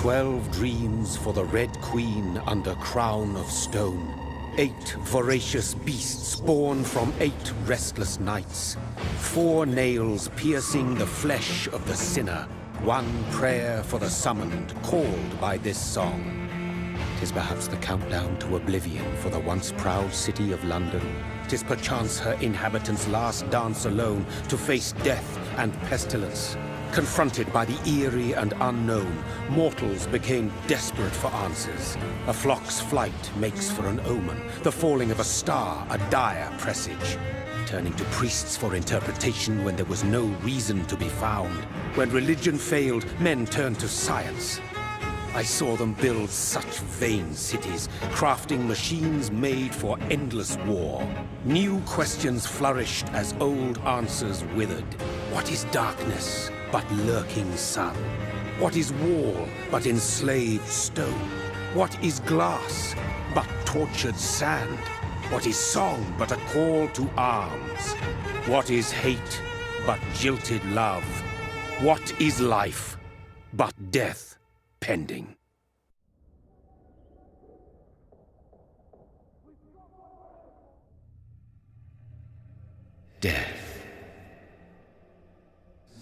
12 dreams for the Red Queen under crown of stone. 8 voracious beasts born from 8 restless nights. 4 nails piercing the flesh of the sinner. 1 prayer for the summoned, called by this song. 'Tis perhaps the countdown to oblivion for the once proud city of London. 'Tis perchance her inhabitants' last dance alone to face death and pestilence. Confronted by the eerie and unknown, mortals became desperate for answers. A flock's flight makes for an omen, the falling of a star a dire presage. Turning to priests for interpretation when there was no reason to be found. When religion failed, men turned to science. I saw them build such vain cities, crafting machines made for endless war. New questions flourished as old answers withered. What is darkness but lurking sun? What is wall but enslaved stone? What is glass but tortured sand? What is song but a call to arms? What is hate but jilted love? What is life but death pending? Death.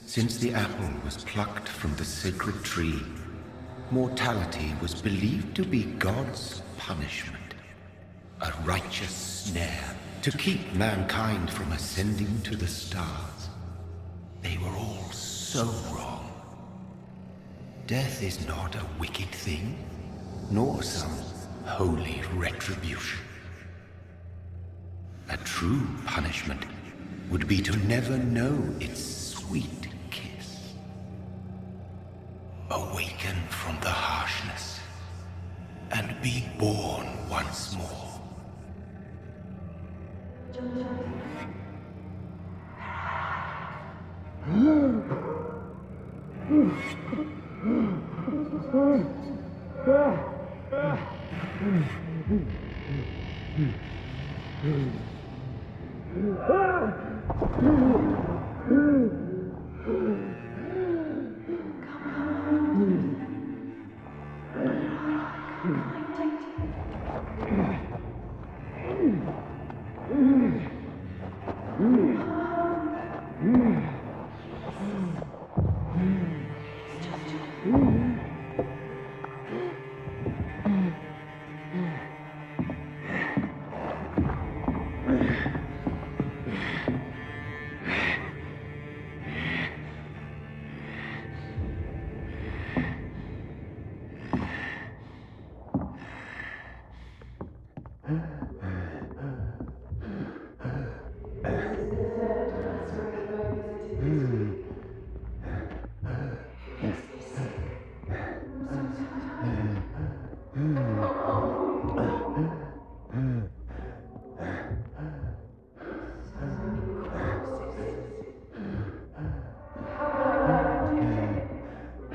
Since the apple was plucked from the sacred tree, mortality was believed to be God's punishment, a righteous snare to keep mankind from ascending to the stars. They were all so wrong. Death is not a wicked thing, nor some holy retribution. A true punishment would be to never know its sweet kiss. Awaken from the harshness and be born once more.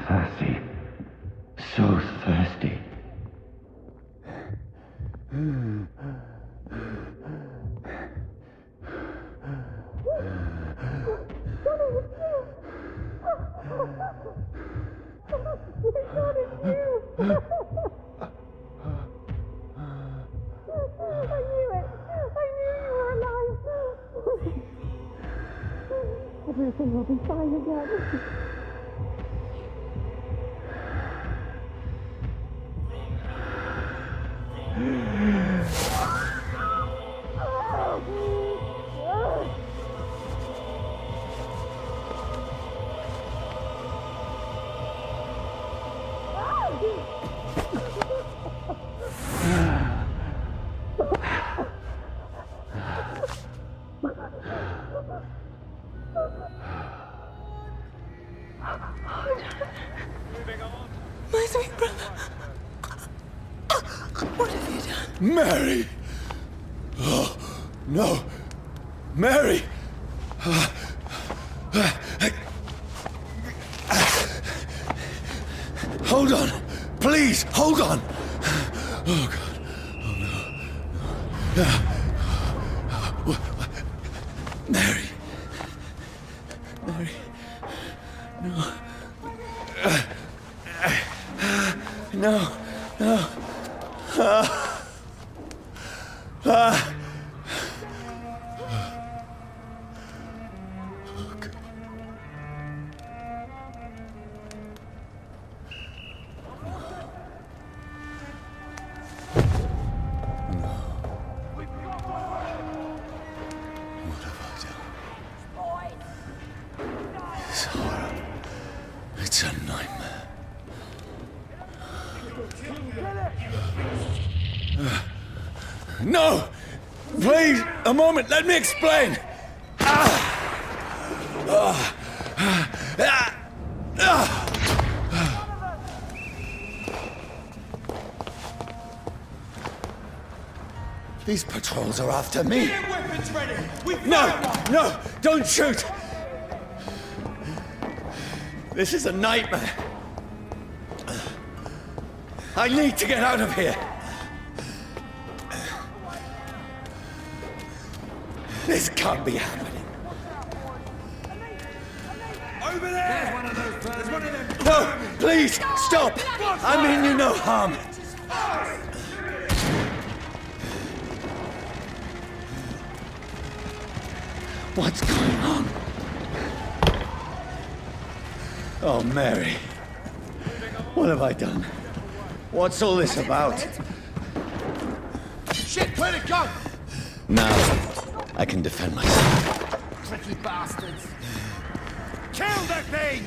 Thirsty. So thirsty. Everything will be fine again. My sweet brother. What have you done? Mary! Oh, no. Mary! Hold on. Please, hold on. Oh, God. Oh, no. Mary. Mary. No. No, no. What have I done? It's horrible. It's a nightmare. No! Please, a moment, let me explain! These patrols are after me. Get weapons ready! No, don't shoot! This is a nightmare. I need to get out of here. This can't be happening. Over there! There's one of those birds. There's one of them. No, please, stop! I mean you no harm. What's going on? Oh, Mary. What have I done? What's all this about? Shit, where'd it go? Now, I can defend myself. Tricky bastards. Kill that thing!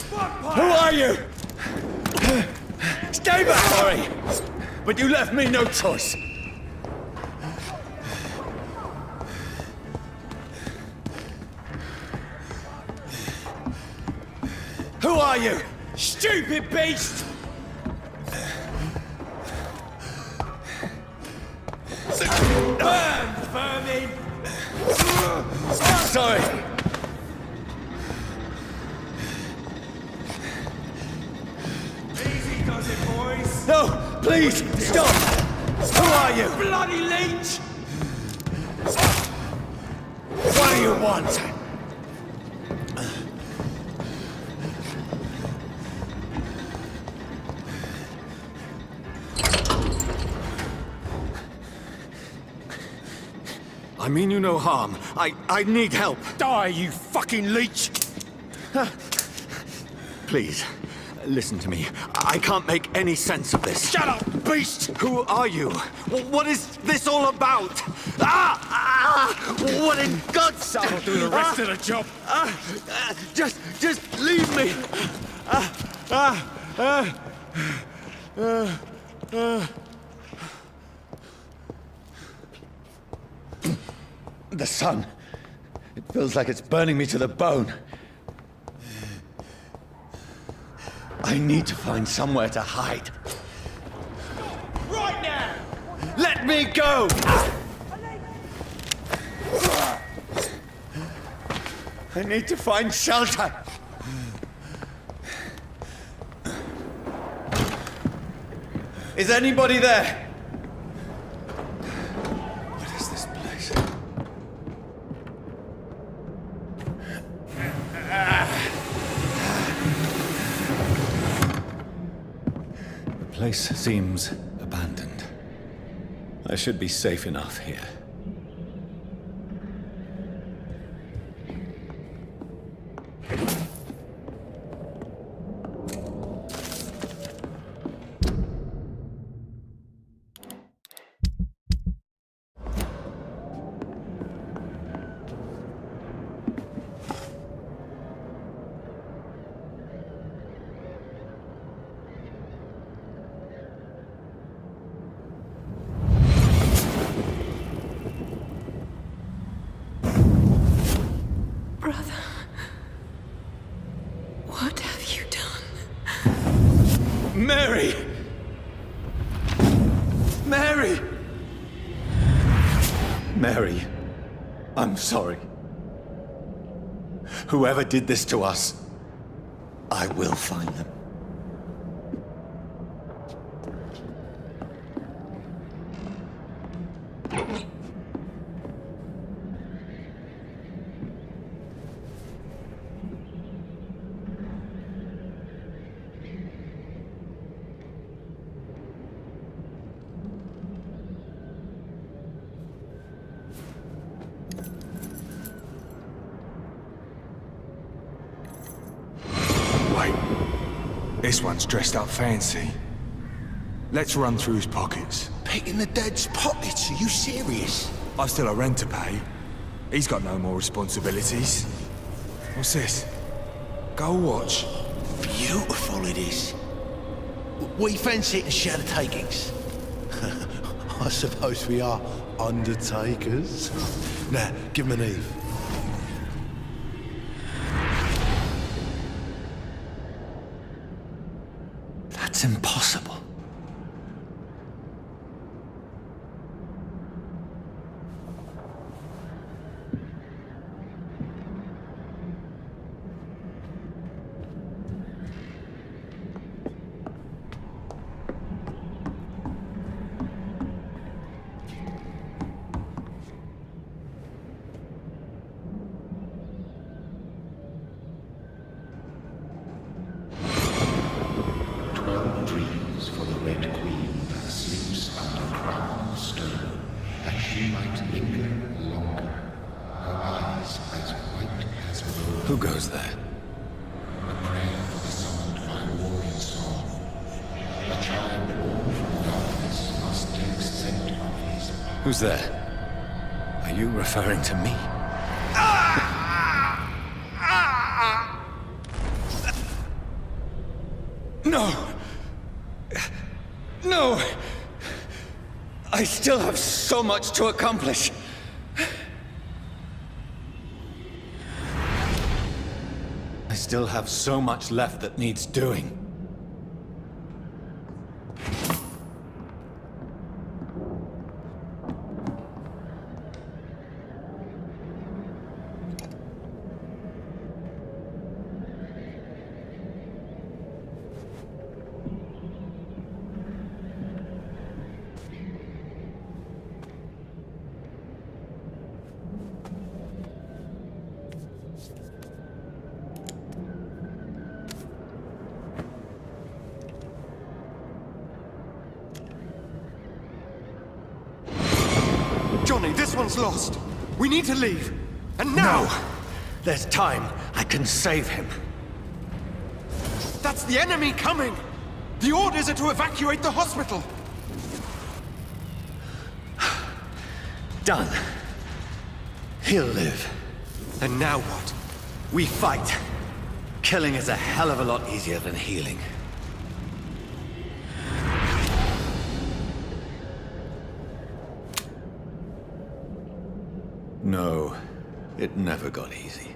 Who are you? Stay back, Ori! But you left me no choice. Who are you? Stupid beast! Burn, vermin! Sorry. Easy does it, boys. No, please, stop! Who are you? Bloody leech! What do you want? I mean you no harm. I need help. Die, you fucking leech! Please, listen to me. I can't make any sense of this. Shut up, beast! Who are you? What is this all about? What in God's name? I'll do the rest of the job. Just leave me. The sun. It feels like it's burning me to the bone. I need to find somewhere to hide. Right now! Let me go! I need to find shelter. Is anybody there? What is this place? The place seems abandoned. I should be safe enough here. Brother, what have you done? Mary! Mary! Mary, I'm sorry. Whoever did this to us, I will find them. This one's dressed up fancy. Let's run through his pockets. Picking the dead's pockets? Are you serious? I've still a rent to pay. He's got no more responsibilities. What's this? Gold watch. Beautiful it is. We fancy it and share the takings. I suppose we are undertakers. Now, give him an Eve. That's impossible. Dreams for the Red Queen that sleeps under crown of stone, that she might linger longer, her eyes as white as wool. Who goes there? A prayer for the summoned by warrior song. A child born from darkness must take scent of his power. Who's there? Are you referring to me? No! No! I still have so much to accomplish. I still have so much left that needs doing. Johnny, this one's lost. We need to leave. And now! No! There's time. I can save him. That's the enemy coming! The orders are to evacuate the hospital! Done. He'll live. And now what? We fight. Killing is a hell of a lot easier than healing. No, it never got easy.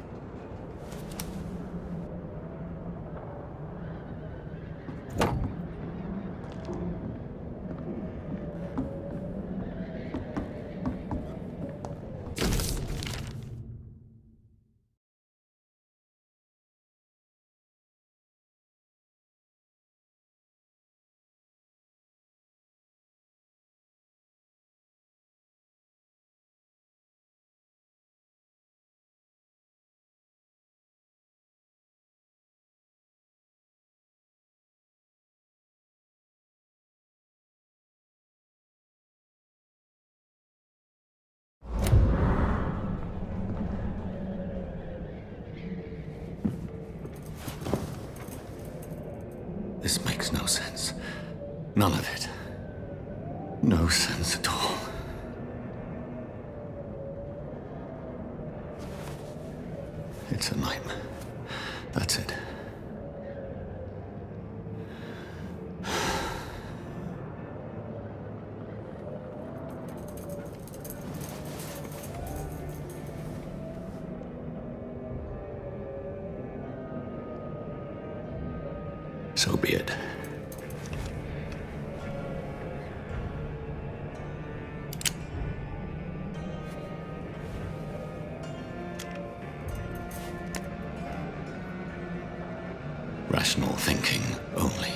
This makes no sense. None of it. No sense at all. It's a nightmare. That's it. So be it. Rational thinking only.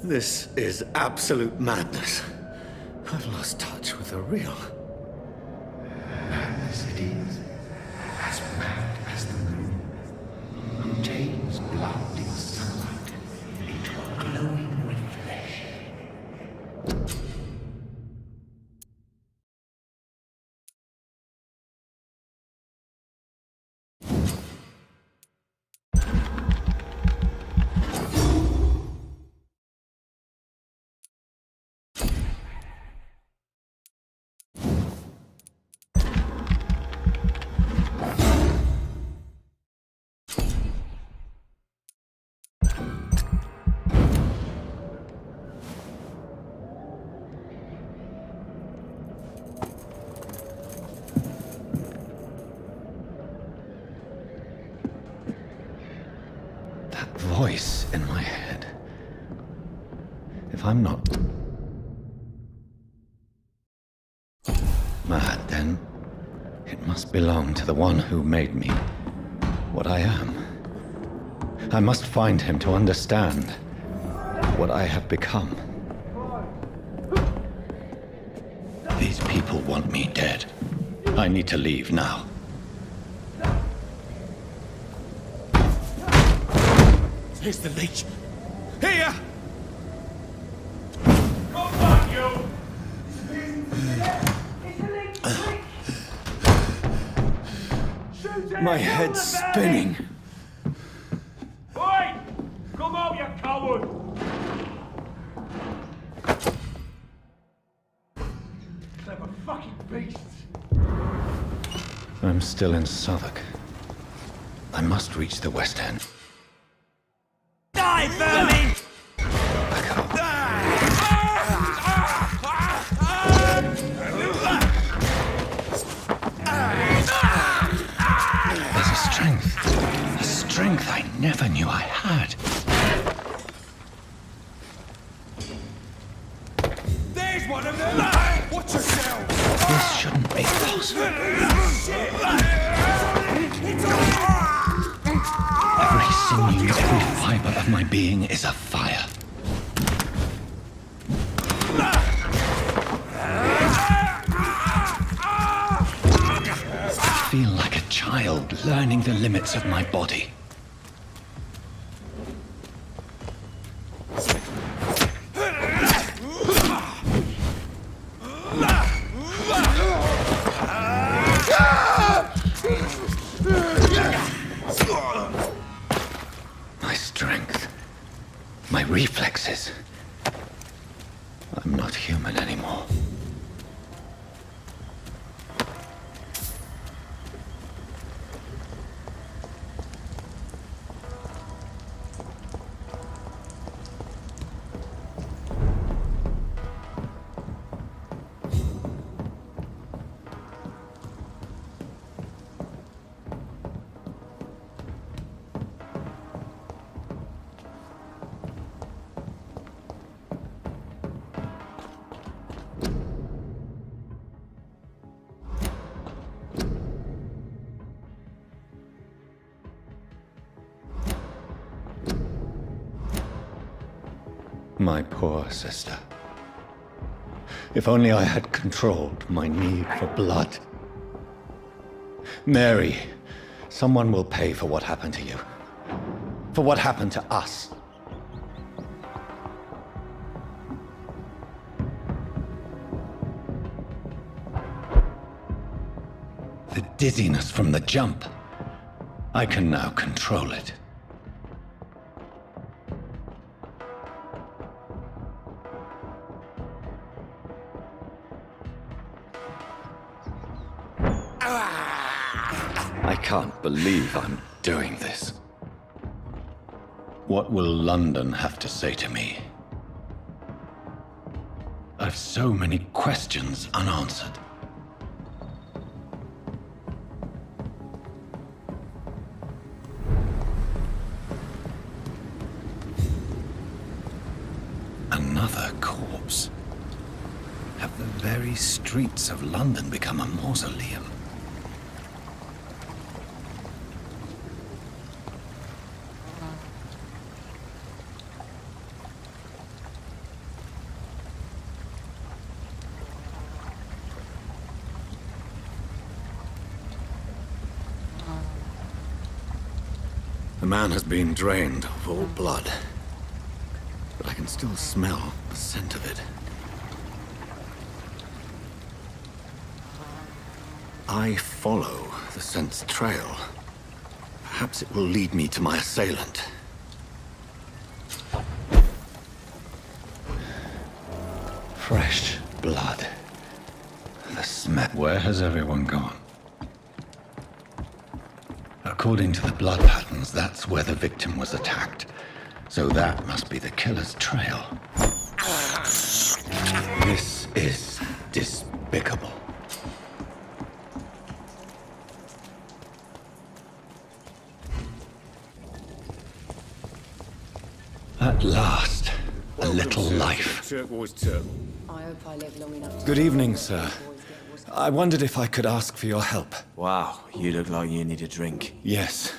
This is absolute madness. I've lost touch with the real. Madness it is. As mad as the moon. Contains blood in sunlight into a glowing with flesh. Voice in my head. If I'm not mad, then it must belong to the one who made me what I am. I must find him to understand what I have become. These people want me dead. I need to leave now. Here's the leech. Here! My head's spinning. Oi! Come out, you coward! Clever fucking beasts! I'm still in Southwark. I must reach the West End. Die, vermin! There's a strength I never knew I had. There's one of them! Watch yourself! This shouldn't be possible. Every sinew, every fiber of my being is afire. I feel like a child learning the limits of my body. My strength, my reflexes. I'm not human anymore. My poor sister. If only I had controlled my need for blood. Mary, someone will pay for what happened to you. For what happened to us. The dizziness from the jump. I can now control it. I can't believe I'm doing this. What will London have to say to me? I've so many questions unanswered. Another corpse. Have the very streets of London become a mausoleum? man has been drained of all blood. But I can still smell the scent of it. I follow the scent's trail. Perhaps it will lead me to my assailant. Fresh blood. The smell. Where has everyone gone? According to the blood patterns, that's where the victim was attacked. So that must be the killer's trail. This is despicable. At last, a little life. I hope I live long enough. Good evening, sir. I wondered if I could ask for your help. Wow, you look like you need a drink. Yes.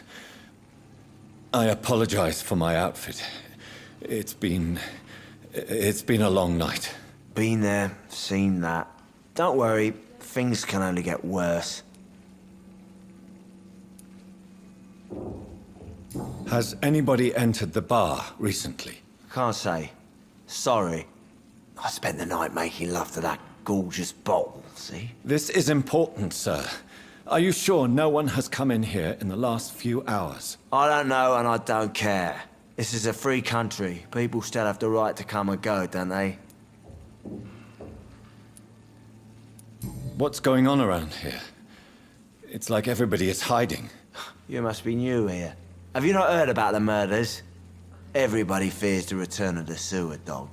I apologize for my outfit. It's been a long night. Been there, seen that. Don't worry, things can only get worse. Has anybody entered the bar recently? Can't say. Sorry. I spent the night making love to that gorgeous bottle, see? This is important, sir. Are you sure no one has come in here in the last few hours? I don't know and I don't care. This is a free country. People still have the right to come and go, don't they? What's going on around here? It's like everybody is hiding. You must be new here. Have you not heard about the murders? Everybody fears the return of the sewer dog.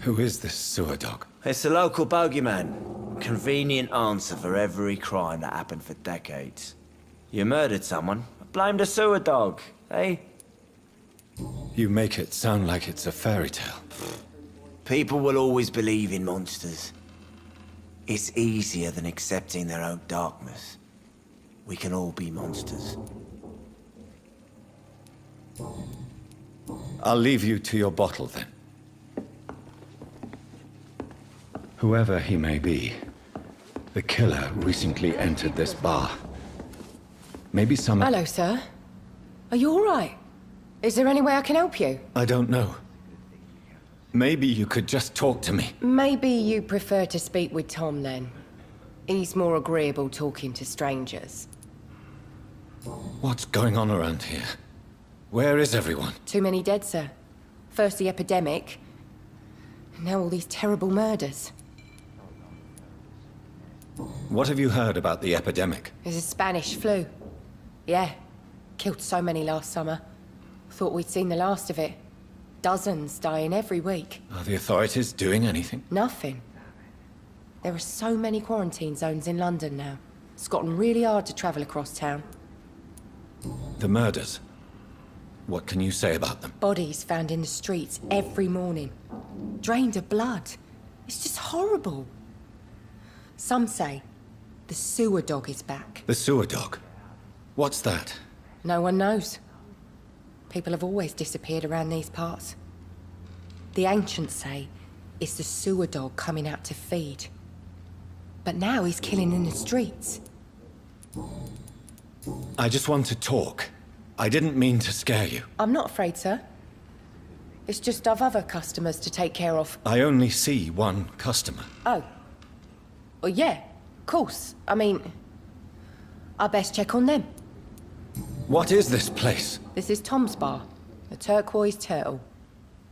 Who is this sewer dog? It's the local bogeyman. Convenient answer for every crime that happened for decades. You murdered someone, blame the sewer dog, eh? You make it sound like it's a fairy tale. People will always believe in monsters. It's easier than accepting their own darkness. We can all be monsters. I'll leave you to your bottle then. Whoever he may be, the killer recently entered this bar. Maybe some... Hello, sir. Are you all right? Is there any way I can help you? I don't know. Maybe you could just talk to me. Maybe you prefer to speak with Tom, then. He's more agreeable talking to strangers. What's going on around here? Where is everyone? Too many dead, sir. First the epidemic, and now all these terrible murders. What have you heard about the epidemic? There's a Spanish flu. Yeah. Killed so many last summer. Thought we'd seen the last of it. Dozens dying every week. Are the authorities doing anything? Nothing. There are so many quarantine zones in London now. It's gotten really hard to travel across town. The murders. What can you say about them? Bodies found in the streets every morning. Drained of blood. It's just horrible. Some say the sewer dog is back. The sewer dog? What's that? No one knows. People have always disappeared around these parts. The ancients say it's the sewer dog coming out to feed. But now he's killing in the streets. I just want to talk. I didn't mean to scare you. I'm not afraid, sir. It's just I've other customers to take care of. I only see one customer. Oh. Well, yeah, of course. I mean, I best check on them. What is this place? This is Tom's bar, the Turquoise Turtle.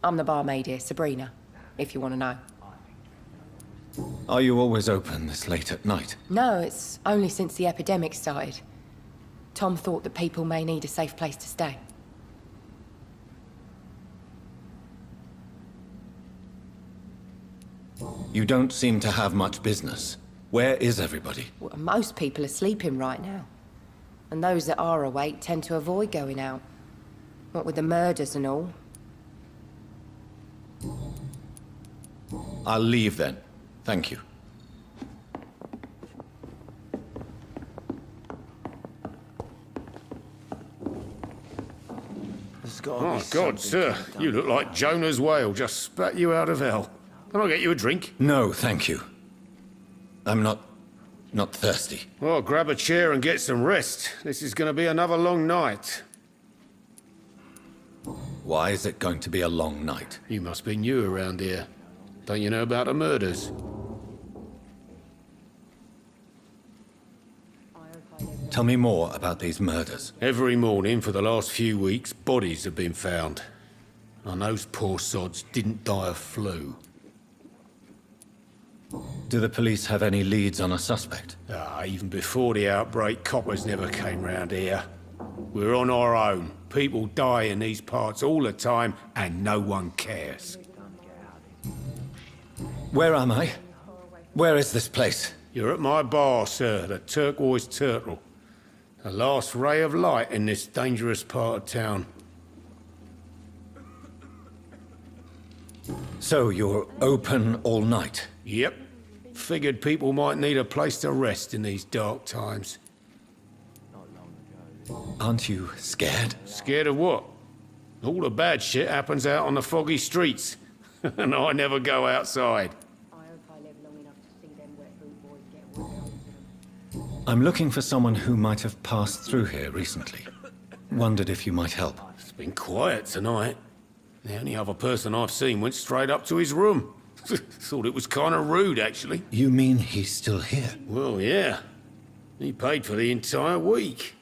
I'm the barmaid here, Sabrina, if you want to know. Are you always open this late at night? No, it's only since the epidemic started. Tom thought that people may need a safe place to stay. You don't seem to have much business. Where is everybody? Well, most people are sleeping right now. And those that are awake tend to avoid going out. What with the murders and all. I'll leave then. Thank you. Oh, God, sir. You look like Jonah's whale just spat you out of hell. Can I get you a drink? No, thank you. I'm not not thirsty. Well, grab a chair and get some rest. This is going to be another long night. Why is it going to be a long night? You must be new around here. Don't you know about the murders? Tell me more about these murders. Every morning for the last few weeks, bodies have been found. And those poor sods didn't die of flu. Do the police have any leads on a suspect? Even before the outbreak, coppers never came round here. We're on our own. People die in these parts all the time, and no one cares. Where am I? Where is this place? You're at my bar, sir, the Turquoise Turtle. The last ray of light in this dangerous part of town. So you're open all night? Yep. Figured people might need a place to rest in these dark times. Aren't you scared? Scared of what? All the bad shit happens out on the foggy streets. And I never go outside. I'm looking for someone who might have passed through here recently. Wondered if you might help. It's been quiet tonight. The only other person I've seen went straight up to his room. Thought it was kind of rude, actually. You mean he's still here? Well, yeah. He paid for the entire week.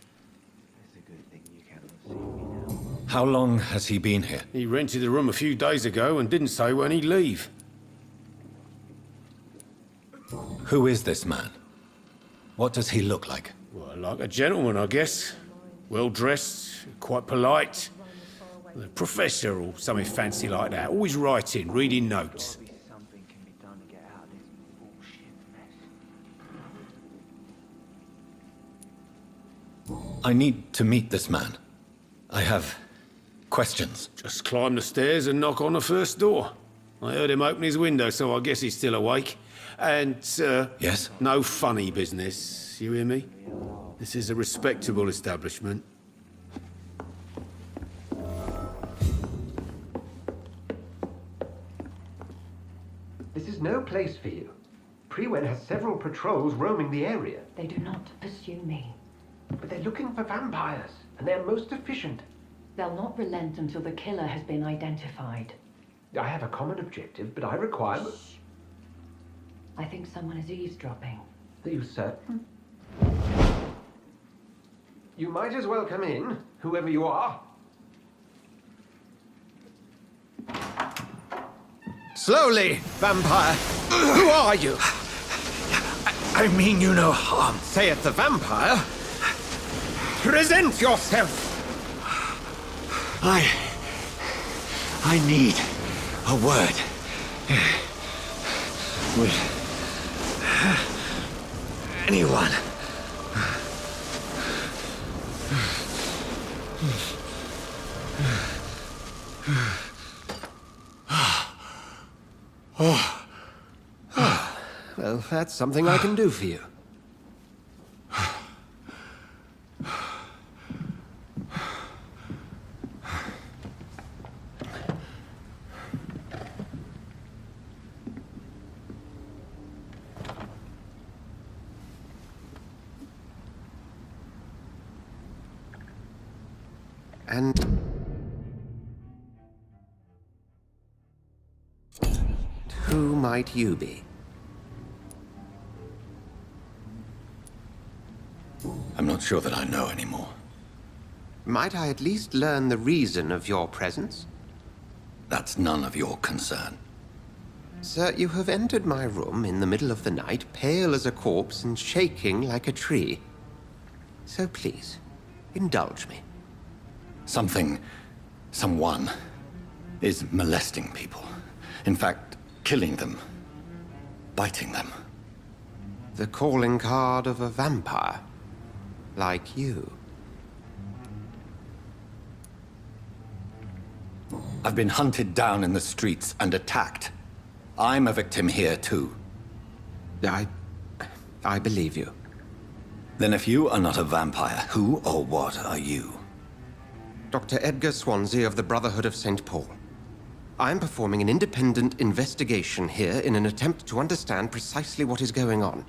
How long has he been here? He rented the room a few days ago and didn't say when he'd leave. Who is this man? What does he look like? Well, like a gentleman, I guess. Well-dressed, quite polite. A professor or something fancy like that. Always writing, reading notes. I need to meet this man. I have questions. Just climb the stairs and knock on the first door. I heard him open his window, so I guess he's still awake. And, Yes? no funny business, you hear me? This is a respectable establishment. This is no place for you. Prewen has several patrols roaming the area. They do not pursue me. But they're looking for vampires, and they're most efficient. They'll not relent until the killer has been identified. I have a common objective, but I require... I think someone is eavesdropping. Are you certain? You might as well come in, whoever you are. Slowly, vampire. Who are you? I mean you no harm. Saith the vampire. Present yourself. I need a word. With anyone. Well, that's something I can do for you. And... who might you be? I'm not sure that I know anymore. Might I at least learn the reason of your presence? That's none of your concern. Sir, you have entered my room in the middle of the night, pale as a corpse and shaking like a tree. So please, indulge me. Someone is molesting people. In fact, killing them. Biting them. The calling card of a vampire. Like you. I've been hunted down in the streets and attacked. I'm a victim here, too. I believe you. Then if you are not a vampire, who or what are you? Dr. Edgar Swansea of the Brotherhood of St. Paul. I'm performing an independent investigation here in an attempt to understand precisely what is going on.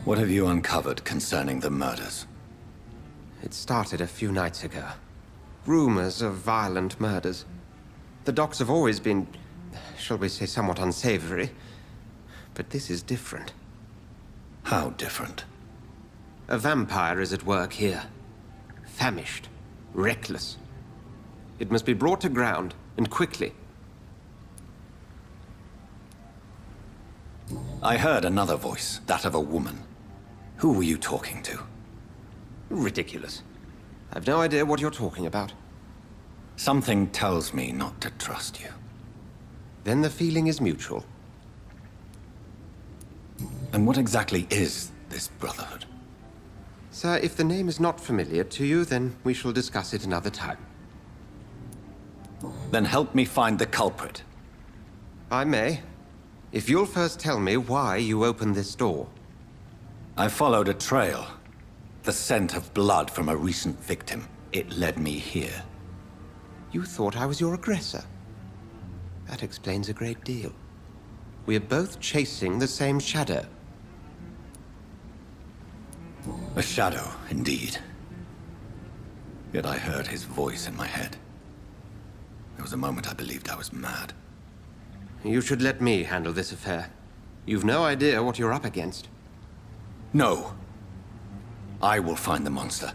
What have you uncovered concerning the murders? It started a few nights ago. Rumors of violent murders. The docks have always been, shall we say, somewhat unsavory. But this is different. How different? A vampire is at work here. Famished. Reckless. It must be brought to ground, and quickly. I heard another voice, that of a woman. Who were you talking to? Ridiculous. I've no idea what you're talking about. Something tells me not to trust you. Then the feeling is mutual. And what exactly is this Brotherhood? Sir, if the name is not familiar to you, then we shall discuss it another time. Then help me find the culprit. I may. If you'll first tell me why you opened this door. I followed a trail. The scent of blood from a recent victim. It led me here. You thought I was your aggressor. That explains a great deal. We are both chasing the same shadow. A shadow, indeed. Yet I heard his voice in my head. There was a moment I believed I was mad. You should let me handle this affair. You've no idea what you're up against. No. I will find the monster.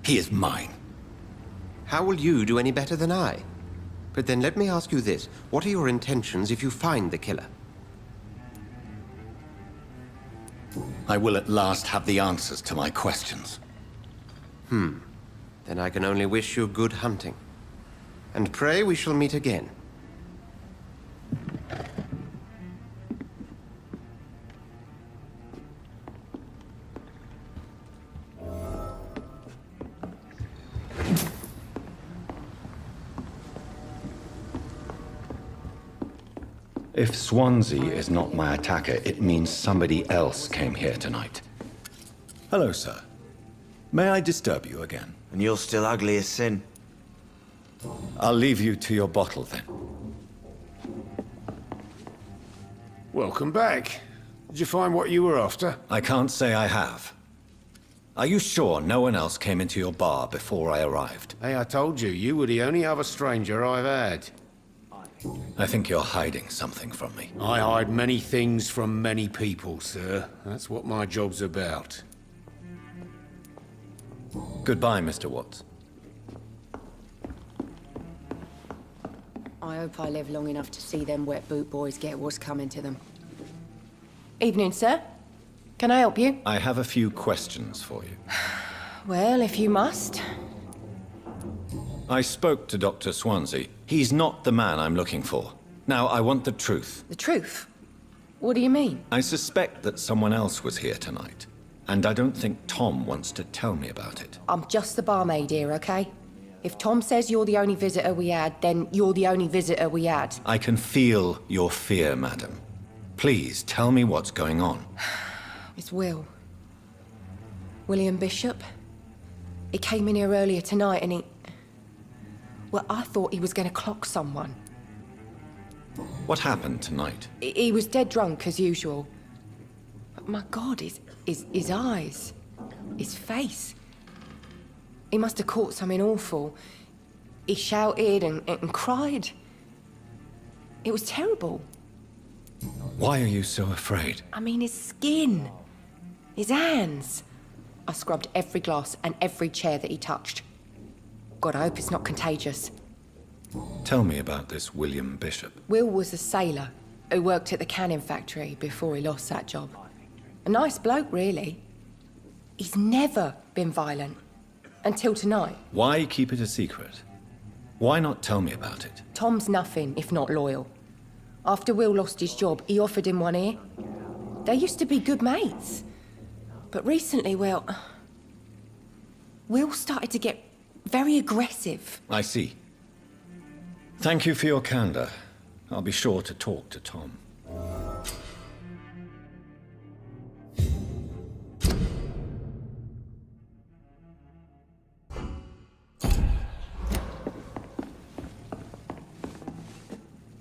He is mine. How will you do any better than I? But then let me ask you this. What are your intentions if you find the killer? I will at last have the answers to my questions. Then I can only wish you good hunting. And pray we shall meet again. If Swansea is not my attacker, it means somebody else came here tonight. Hello, sir. May I disturb you again? And you're still ugly as sin. I'll leave you to your bottle, then. Welcome back. Did you find what you were after? I can't say I have. Are you sure no one else came into your bar before I arrived? Hey, I told you, you were the only other stranger I've had. I think you're hiding something from me. I hide many things from many people, sir. That's what my job's about. Goodbye, Mr. Watts. I hope I live long enough to see them wet boot boys get what's coming to them. Evening, sir. Can I help you? I have a few questions for you. Well, if you must. I spoke to Dr. Swansea. He's not the man I'm looking for. Now, I want the truth. The truth? What do you mean? I suspect that someone else was here tonight. And I don't think Tom wants to tell me about it. I'm just the barmaid here, okay? If Tom says you're the only visitor we had, then you're the only visitor we had. I can feel your fear, madam. Please, tell me what's going on. It's Will. William Bishop. He came in here earlier tonight and he... Well, I thought he was going to clock someone. What happened tonight? He was dead drunk, as usual. But my God, his eyes. His face. He must have caught something awful. He shouted and cried. It was terrible. Why are you so afraid? I mean, his skin. His hands. I scrubbed every glass and every chair that he touched. God, I hope it's not contagious. Tell me about this William Bishop. Will was a sailor who worked at the canning factory before he lost that job. A nice bloke, really. He's never been violent. Until tonight. Why keep it a secret? Why not tell me about it? Tom's nothing if not loyal. After Will lost his job, he offered him one ear. They used to be good mates. But recently, well... Will started to get very aggressive. I see. Thank you for your candor. I'll be sure to talk to Tom.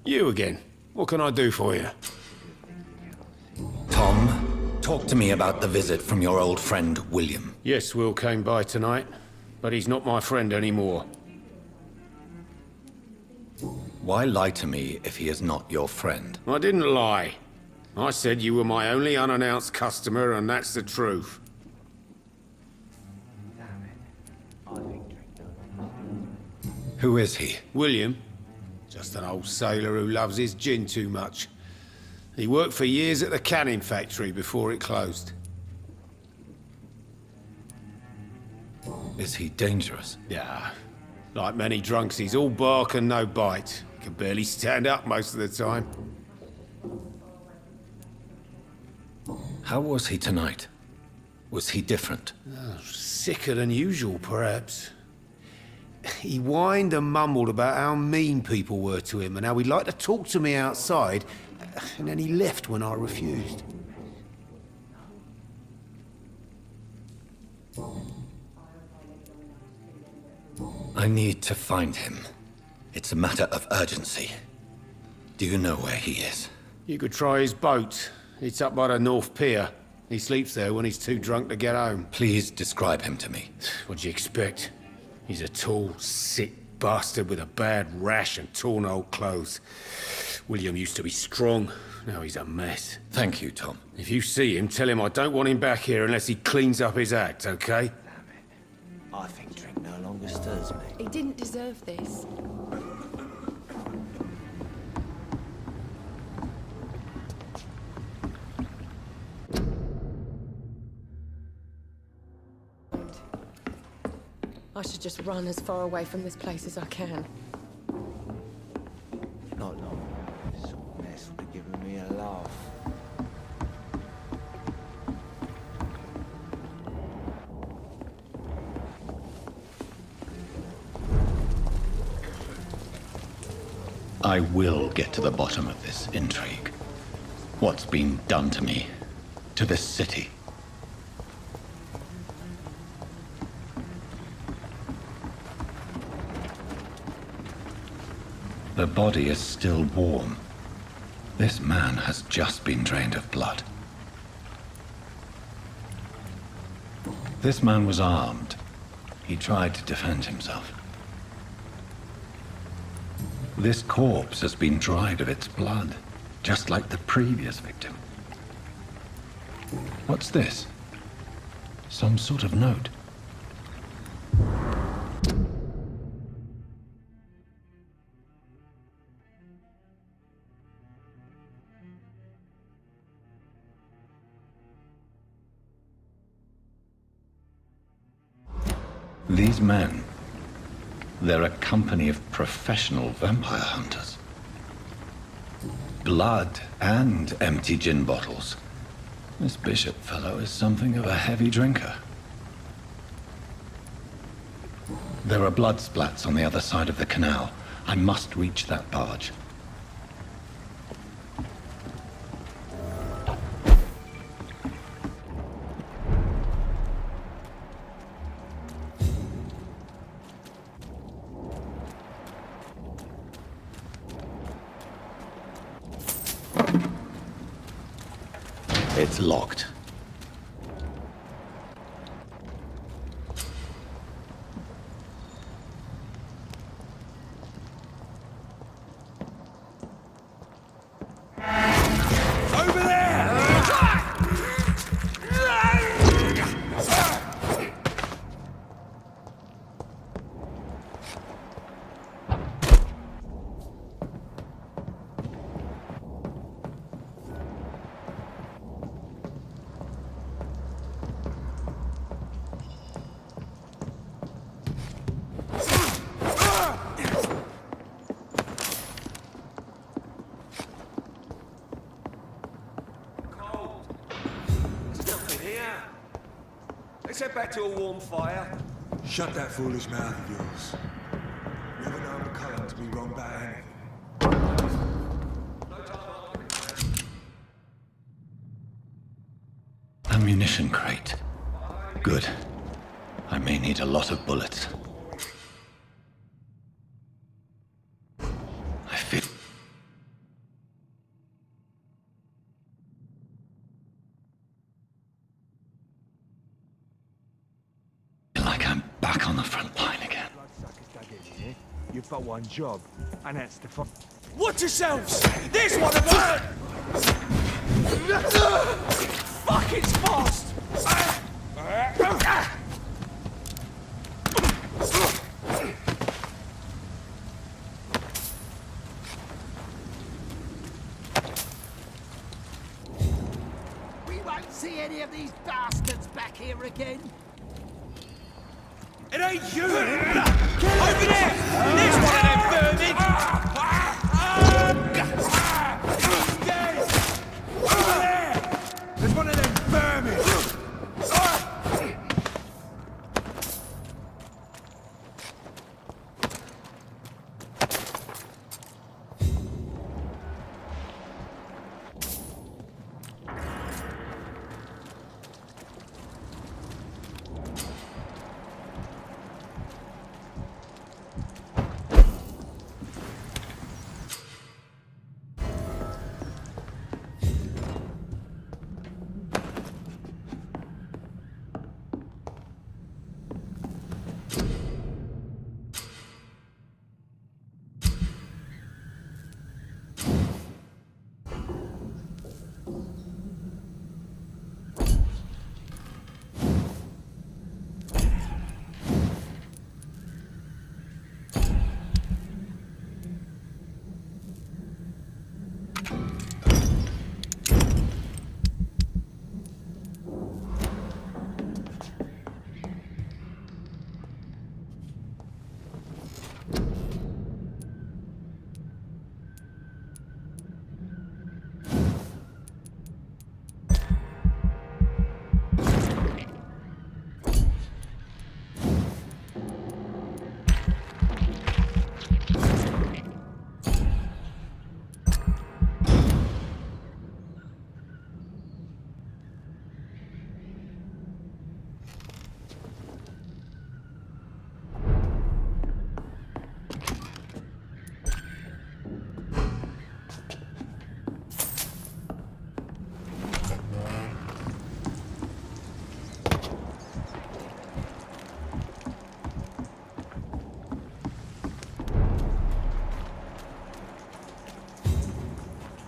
You again. What can I do for you? Tom Talk to me about the visit from your old friend, William. Yes, Will came by tonight, but he's not my friend anymore. Why lie to me if he is not your friend? I didn't lie. I said you were my only unannounced customer, and that's the truth. Who is he? William. Just an old sailor who loves his gin too much. He worked for years at the canning factory before it closed. Is he dangerous? Yeah. Like many drunks, he's all bark and no bite. He can barely stand up most of the time. How was he tonight? Was he different? Sicker than usual, perhaps. He whined and mumbled about how mean people were to him and how he'd like to talk to me outside, and then he left when I refused. I need to find him. It's a matter of urgency. Do you know where he is? You could try his boat. It's up by the North Pier. He sleeps there when he's too drunk to get home. Please describe him to me. What'd you expect? He's a tall, sick bastard with a bad rash and torn old clothes. William used to be strong. Now he's a mess. Thank you, Tom. If you see him, tell him I don't want him back here unless he cleans up his act, okay? I think drink no longer stirs me. He didn't deserve this. I should just run as far away from this place as I can. Not long. This sort of mess would have given me a laugh. I will get to the bottom of this intrigue. What's been done to me, to this city. The body is still warm. This man has just been drained of blood. This man was armed. He tried to defend himself. This corpse has been dried of its blood, just like the previous victim. What's this? Some sort of note. These men, they're a company of professional vampire hunters. Blood and empty gin bottles. This Bishop fellow is something of a heavy drinker. There are blood splats on the other side of the canal. I must reach that barge. It's locked. Over there! Let's head back to a warm fire. Shut that foolish mouth of yours. Never known McCullum to be wrong about anything. Ammunition crate. Good. I may need a lot of bullets. I feel... but one job, and that's to find... Watch yourselves! There's one of them! Fuck, it's fast! We won't see any of these bastards back here again. It ain't you! Over there! There's one of them vermin! Over there! There's one of them vermin!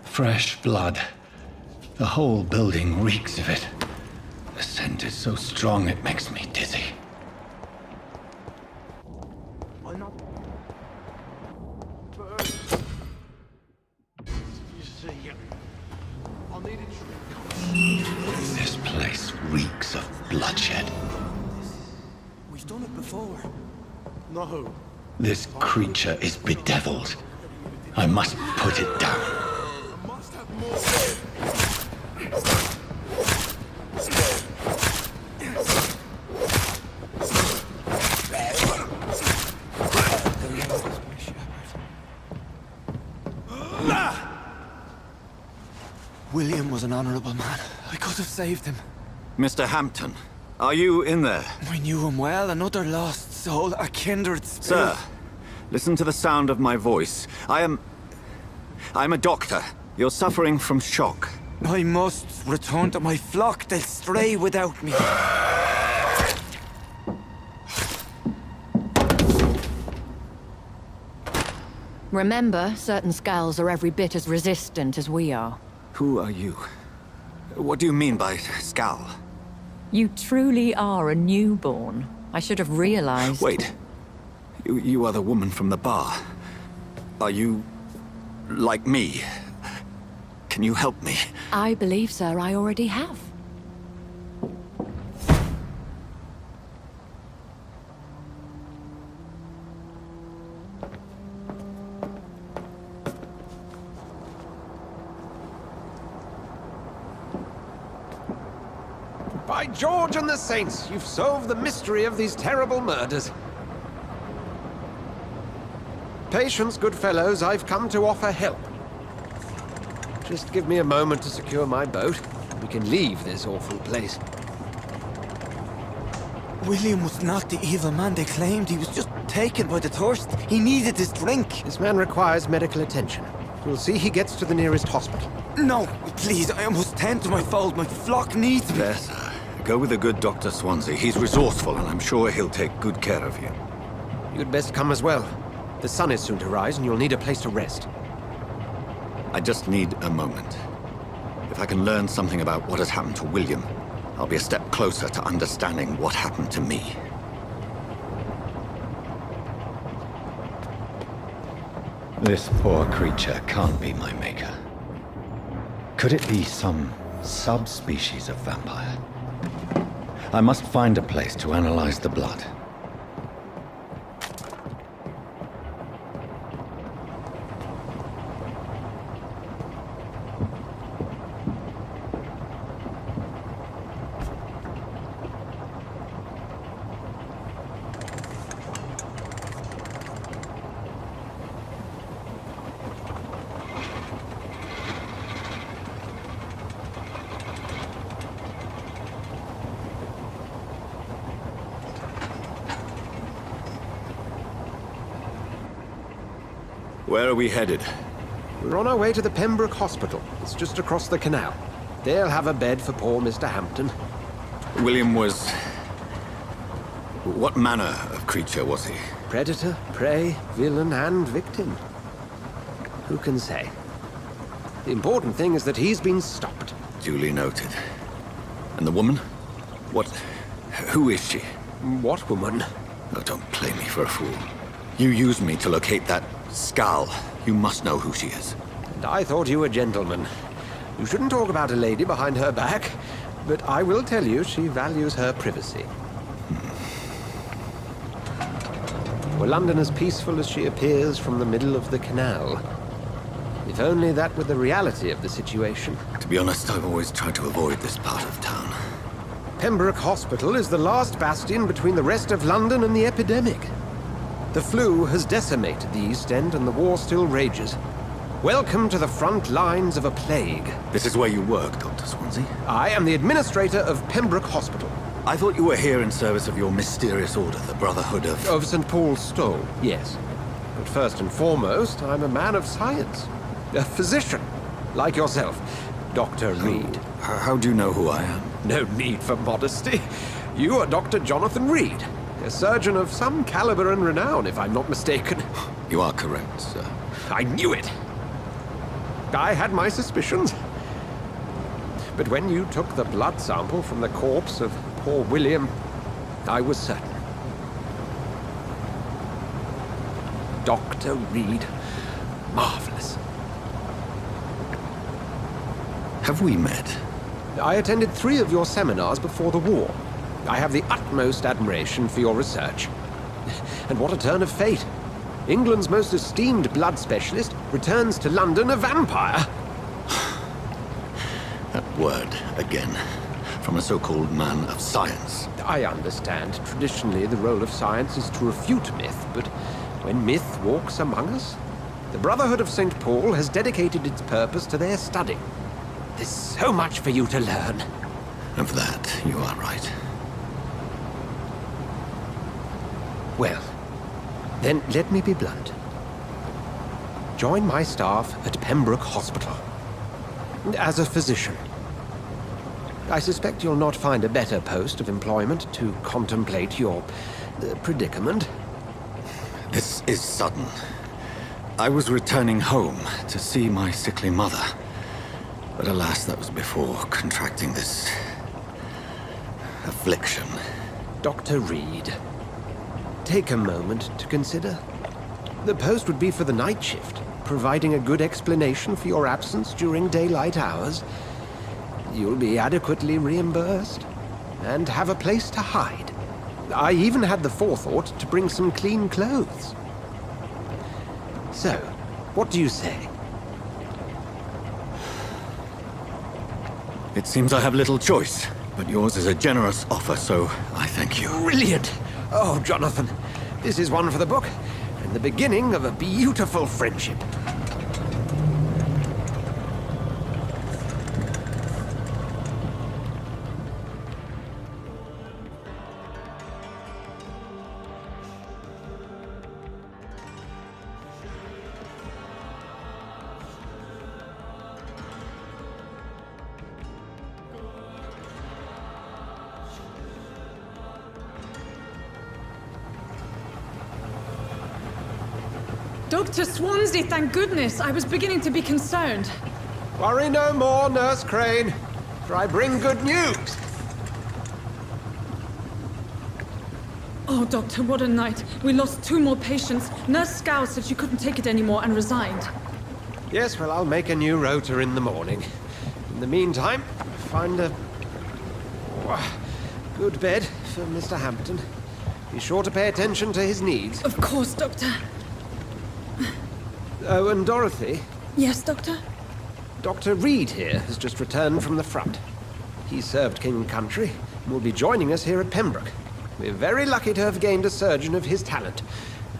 Fresh blood. The whole building reeks of it. The scent is so strong it makes me dizzy. Why not? You see, I needed to... This place reeks of bloodshed. We've done it before. No. This creature is bedeviled. I must put it down. William was an honorable man. I could have saved him. Mr. Hampton, are you in there? I knew him well, another lost soul, a kindred spirit. Sir, listen to the sound of my voice. I'm a doctor. You're suffering from shock. I must return to my flock. They'll stray without me. Remember, certain skulls are every bit as resistant as we are. Who are you? What do you mean by skull? You truly are a newborn. I should have realized. Wait. You are the woman from the bar. Are you... like me? Can you help me? I believe, sir, I already have. By George and the Saints, you've solved the mystery of these terrible murders. Patience, good fellows, I've come to offer help. Just give me a moment to secure my boat. We can leave this awful place. William was not the evil man they claimed. He was just taken by the thirst. He needed his drink. This man requires medical attention. We'll see he gets to the nearest hospital. No, please, I must tend to my fold. My flock needs me. There, sir. Go with the good Dr. Swansea. He's resourceful, and I'm sure he'll take good care of you. You'd best come as well. The sun is soon to rise, and you'll need a place to rest. I just need a moment. If I can learn something about what has happened to William, I'll be a step closer to understanding what happened to me. This poor creature can't be my maker. Could it be some subspecies of vampire? I must find a place to analyze the blood. Where are we headed? We're on our way to the Pembroke Hospital. It's just across the canal. They'll have a bed for poor Mr. Hampton. William was... What manner of creature was he? Predator, prey, villain, and victim. Who can say? The important thing is that he's been stopped. Duly noted. And the woman? What... Who is she? What woman? Oh, don't play me for a fool. You used me to locate that skull. You must know who she is. And I thought you a gentleman. You shouldn't talk about a lady behind her back, but I will tell you she values her privacy. Were London as peaceful as she appears from the middle of the canal? If only that were the reality of the situation. To be honest, I've always tried to avoid this part of town. Pembroke Hospital is the last bastion between the rest of London and the epidemic. The flu has decimated the East End and the war still rages. Welcome to the front lines of a plague. This is where you work, Dr. Swansea? I am the administrator of Pembroke Hospital. I thought you were here in service of your mysterious order, the Brotherhood of... Of St. Paul's Stole, yes. But first and foremost, I'm a man of science. A physician, like yourself, Dr. Reed. How do you know who I am? No need for modesty. You are Dr. Jonathan Reed. A surgeon of some caliber and renown, if I'm not mistaken. You are correct, sir. I knew it! I had my suspicions. But when you took the blood sample from the corpse of poor William, I was certain. Dr. Reed. Marvelous. Have we met? I attended 3 of your seminars before the war. I have the utmost admiration for your research. And what a turn of fate. England's most esteemed blood specialist returns to London a vampire. That word, again, from a so-called man of science. I understand. Traditionally, the role of science is to refute myth, but when myth walks among us, the Brotherhood of St. Paul has dedicated its purpose to their study. There's so much for you to learn. Of that, you are right. Well, then let me be blunt. Join my staff at Pembroke Hospital. As a physician. I suspect you'll not find a better post of employment to contemplate your predicament. This is sudden. I was returning home to see my sickly mother. But alas, that was before contracting this... affliction. Dr. Reed, take a moment to consider. The post would be for the night shift, providing a good explanation for your absence during daylight hours. You'll be adequately reimbursed, and have a place to hide. I even had the forethought to bring some clean clothes. So, what do you say? It seems I have little choice, but yours is a generous offer, so I thank you. Brilliant! Oh, Jonathan, this is one for the book, and the beginning of a beautiful friendship. Dr. Swansea, thank goodness. I was beginning to be concerned. Worry no more, Nurse Crane, for I bring good news. Oh, Doctor, what a night. We lost 2 more patients. Nurse Scow said she couldn't take it anymore and resigned. Yes, well, I'll make a new rota in the morning. In the meantime, find a good bed for Mr. Hampton. Be sure to pay attention to his needs. Of course, Doctor. Oh, and Dorothy? Yes, Doctor? Dr. Reed here has just returned from the front. He served King and Country and will be joining us here at Pembroke. We're very lucky to have gained a surgeon of his talent,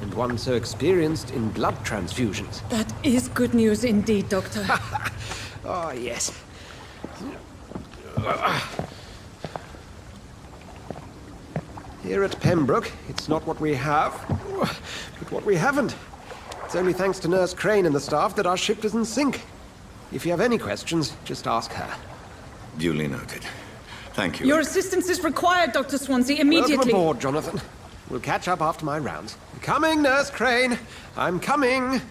and one so experienced in blood transfusions. That is good news indeed, Doctor. Oh, yes. Here at Pembroke, it's not what we have, but what we haven't. It's only thanks to Nurse Crane and the staff that our ship doesn't sink. If you have any questions, just ask her. Duly noted. Thank you. Your assistance is required, Dr. Swansea, immediately. Welcome aboard, Jonathan. We'll catch up after my rounds. I'm coming, Nurse Crane. I'm coming.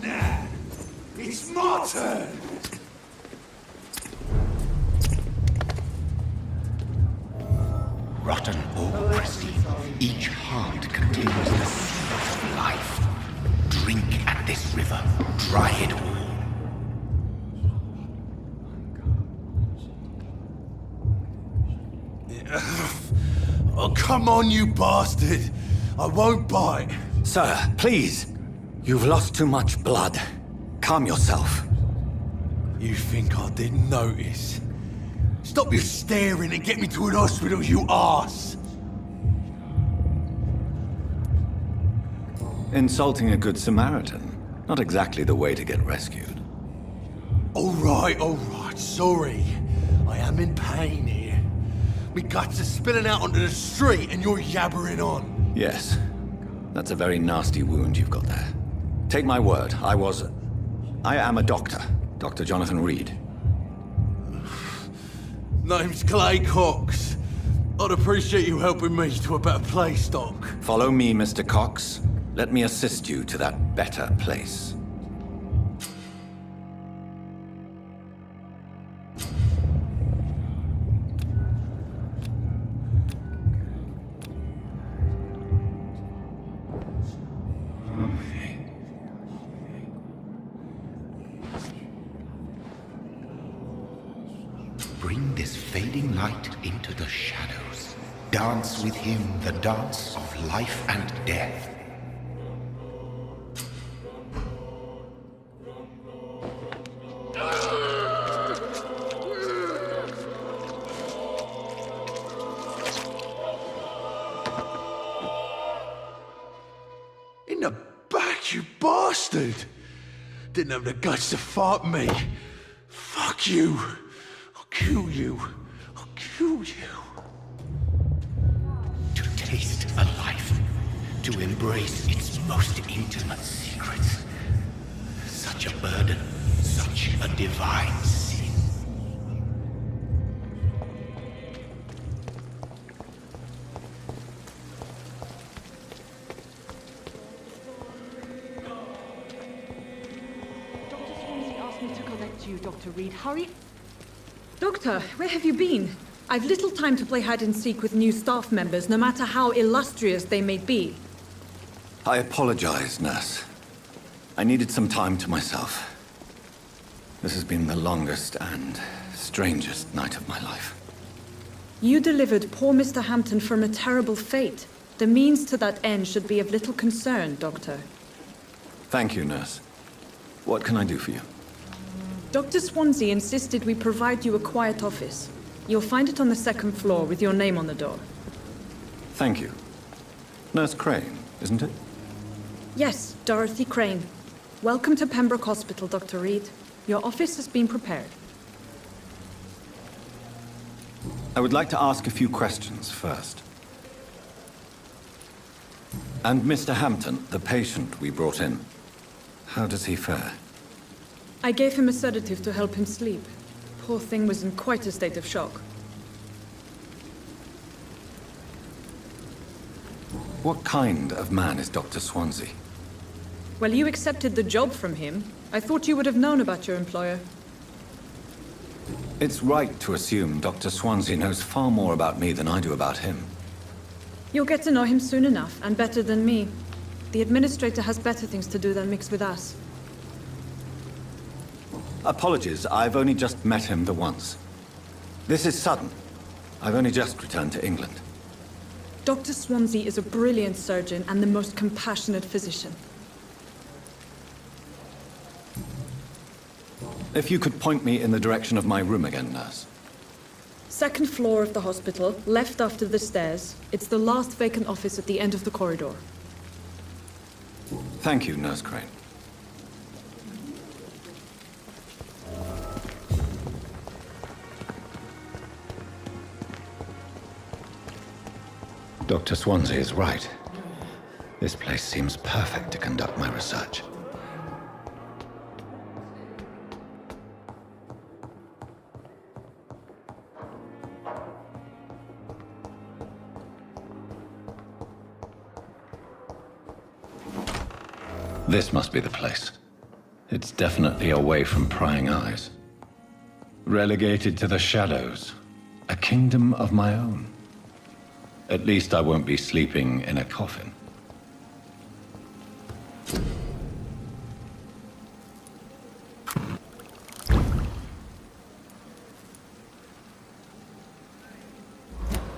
Nah, it's my turn. Rotten or pristine, each heart contains the secret of life. Drink at this river, dry it all. Oh, come on, you bastard! I won't bite. Sir, please. You've lost too much blood. Calm yourself. You think I didn't notice? Stop your staring and get me to an hospital, you arse! Insulting a good Samaritan. Not exactly the way to get rescued. All right, sorry. I am in pain here. Me guts are spilling out onto the street and you're yabbering on. Yes. That's a very nasty wound you've got there. Take my word, I am a doctor. Dr. Jonathan Reed. Name's Clay Cox. I'd appreciate you helping me to a better place, Doc. Follow me, Mr. Cox. Let me assist you to that better place. Bring this fading light into the shadows. Dance with him the dance of life and death. In the back, you bastard! Didn't have the guts to fight me. Fuck you. I'll kill you. I'll kill you. To taste a life, to embrace its most intimate secrets. Such a burden, such a divine sin. Dr. Swansea asked me to collect you, Dr. Reed. Hurry. Doctor, where have you been? I've little time to play hide and seek with new staff members, no matter how illustrious they may be. I apologize, nurse. I needed some time to myself. This has been the longest and strangest night of my life. You delivered poor Mr. Hampton from a terrible fate. The means to that end should be of little concern, Doctor. Thank you, nurse. What can I do for you? Dr. Swansea insisted we provide you a quiet office. You'll find it on the 2nd floor with your name on the door. Thank you. Nurse Crane, isn't it? Yes, Dorothy Crane. Welcome to Pembroke Hospital, Dr. Reed. Your office has been prepared. I would like to ask a few questions first. And Mr. Hampton, the patient we brought in, how does he fare? I gave him a sedative to help him sleep. poor thing was in quite a state of shock. What kind of man is Dr. Swansea? Well, you accepted the job from him. I thought you would have known about your employer. It's right to assume Dr. Swansea knows far more about me than I do about him. You'll get to know him soon enough, and better than me. The administrator has better things to do than mix with us. Apologies, I've only just met him the once. This is sudden. I've only just returned to England. Dr. Swansea is a brilliant surgeon and the most compassionate physician. If you could point me in the direction of my room again, nurse. Second floor of the hospital, left after the stairs. It's the last vacant office at the end of the corridor. Thank you, Nurse Crane. Dr. Swansea is right. This place seems perfect to conduct my research. This must be the place. It's definitely away from prying eyes. Relegated to the shadows. A kingdom of my own. At least I won't be sleeping in a coffin.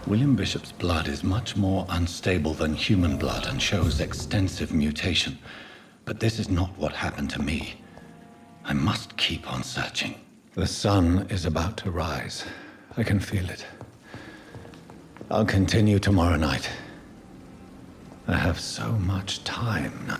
William Bishop's blood is much more unstable than human blood and shows extensive mutation. But this is not what happened to me. I must keep on searching. The sun is about to rise. I can feel it. I'll continue tomorrow night. I have so much time now.